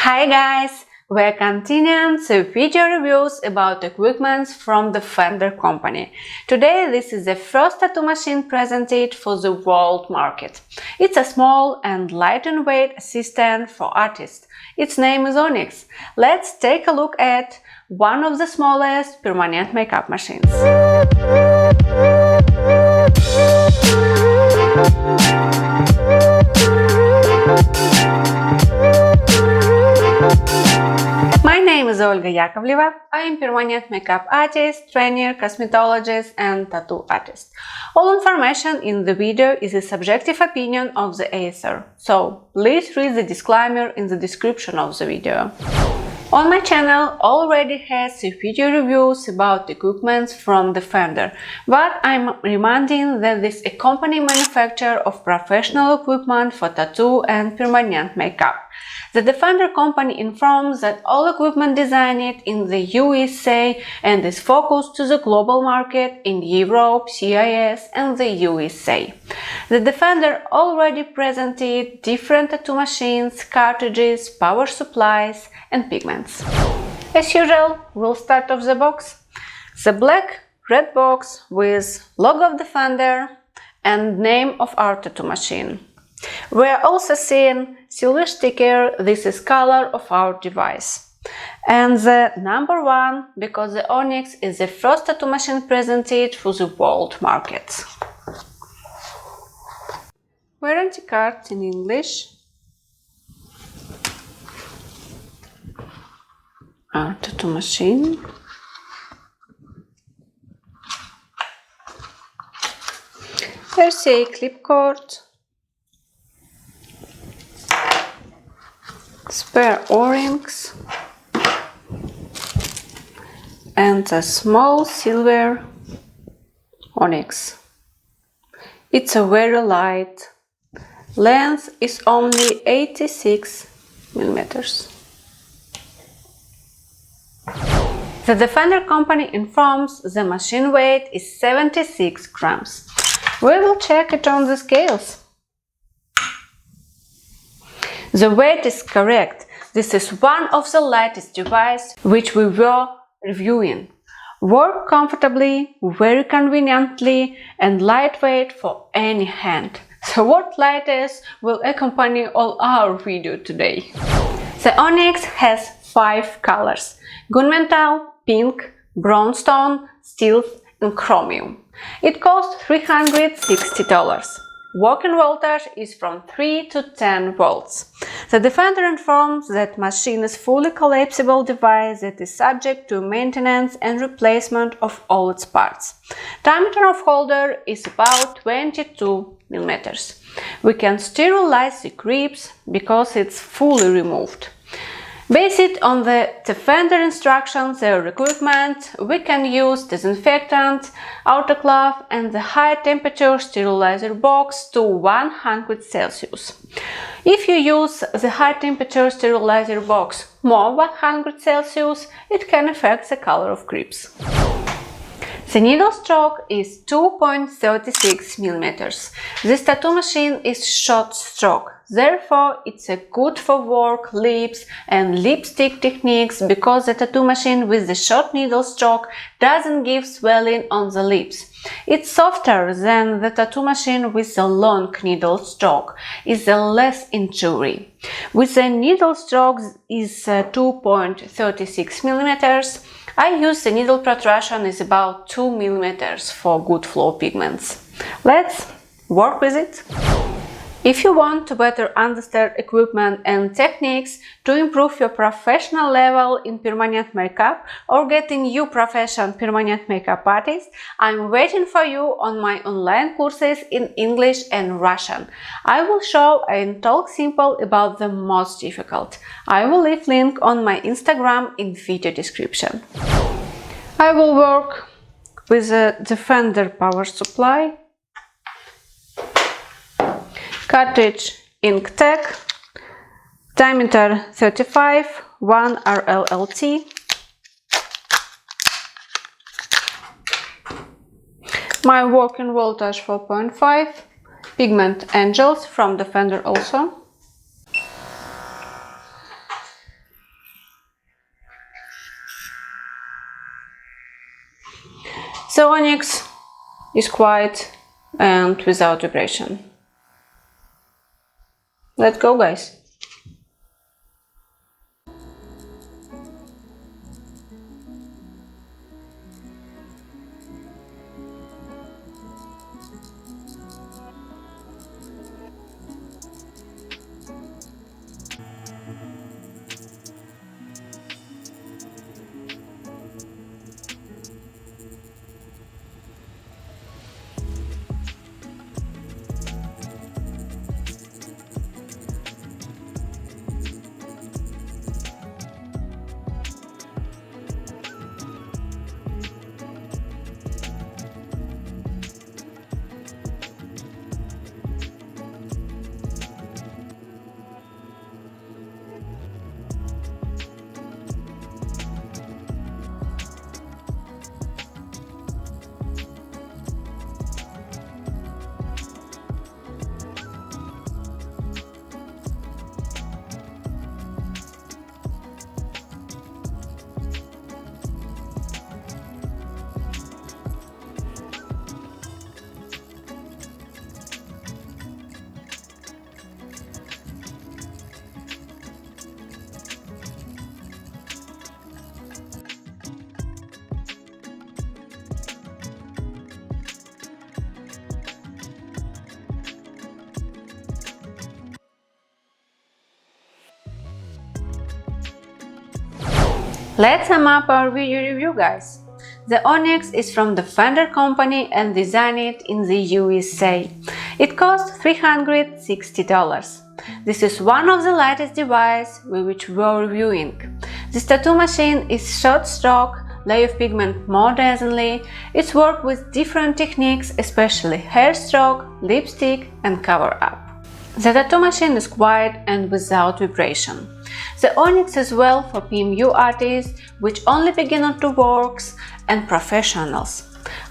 Hi guys! We're continuing the video reviews about equipment from the Defenderr company. Today this is the first tattoo machine presented for the world market. It's a small and light-in-weight assistant for artists. Its name is Onyx. Let's take a look at one of the smallest permanent makeup machines. My name is Olga Yakovleva. I am permanent makeup artist, trainer, cosmetologist and tattoo artist. All information in the video is a subjective opinion of the author, so please read the disclaimer in the description of the video. On my channel already has a video reviews about equipment from Defenderr, but I'm reminding that this is a company manufacturer of professional equipment for tattoo and permanent makeup. The Defenderr company informs that all equipment designed in the USA and is focused to the global market in Europe, CIS and the USA. The Defenderr already presented different tattoo machines, cartridges, power supplies and pigments. As usual, we'll start off the box. The black-red box with logo of Defenderr and name of our tattoo machine. We are also seeing silver sticker, this is color of our device. And the number 1 because the Onyx is the first tattoo machine presented for the world market. Warranty card in English. Our tattoo machine. There's a clip cord. Spare O-rings and a small silver onyx. It's a very light. Length is only 86 millimeters. The Defenderr company informs the machine weight is 76 grams. We will check it on the scales. The weight is correct. This is one of the lightest devices which we were reviewing. Work comfortably, very conveniently and lightweight for any hand. So what lightest will accompany all our video today? The Onyx has 5 colors: gunmetal, pink, bronzestone, steel and chromium. It costs $360. Working voltage is from 3 to 10 volts. The Defenderr informs that machine is fully collapsible device that is subject to maintenance and replacement of all its parts. Diameter of holder is about 22 millimeters. We can sterilize the grips because it's fully removed. Based on the Defenderr instructions and equipment, we can use disinfectant, autoclave and the high temperature sterilizer box to 100 Celsius. If you use the high temperature sterilizer box more 100 Celsius, it can affect the color of grips. The needle stroke is 2.36 millimeters. This tattoo machine is short stroke, therefore it's good for work, lips and lipstick techniques because the tattoo machine with the short needle stroke doesn't give swelling on the lips. It's softer than the tattoo machine with the long needle stroke, is less injury. With the needle stroke is 2.36 millimeters. I use the needle protrusion is about 2 millimeters for good flow pigments. Let's work with it. If you want to better understand equipment and techniques to improve your professional level in permanent makeup or getting new profession permanent makeup artist, I'm waiting for you on my online courses in English and Russian. I will show and talk simple about the most difficult. I will leave link on my Instagram in video description. I will work with the Defenderr power supply, cartridge ink tag, diameter 35, 1 RLLT, my working voltage 4.5, pigment Angels from Defenderr also, The Onyx is quiet and without vibration. Let's go, guys! Let's sum up our video review, guys. The Onyx is from the Defenderr company and designed in the USA. It cost $360. This is one of the lightest devices which we're reviewing. This tattoo machine is short stroke, lay of pigment more dazzingly. It's worked with different techniques, especially hair stroke, lipstick and cover up. The tattoo machine is quiet and without vibration. The Onyx is well for PMU artists, which only beginner to works, and professionals.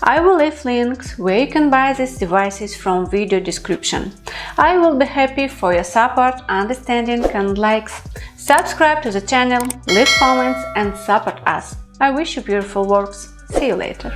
I will leave links where you can buy these devices from video description. I will be happy for your support, understanding and likes. Subscribe to the channel, leave comments and support us. I wish you beautiful works. See you later.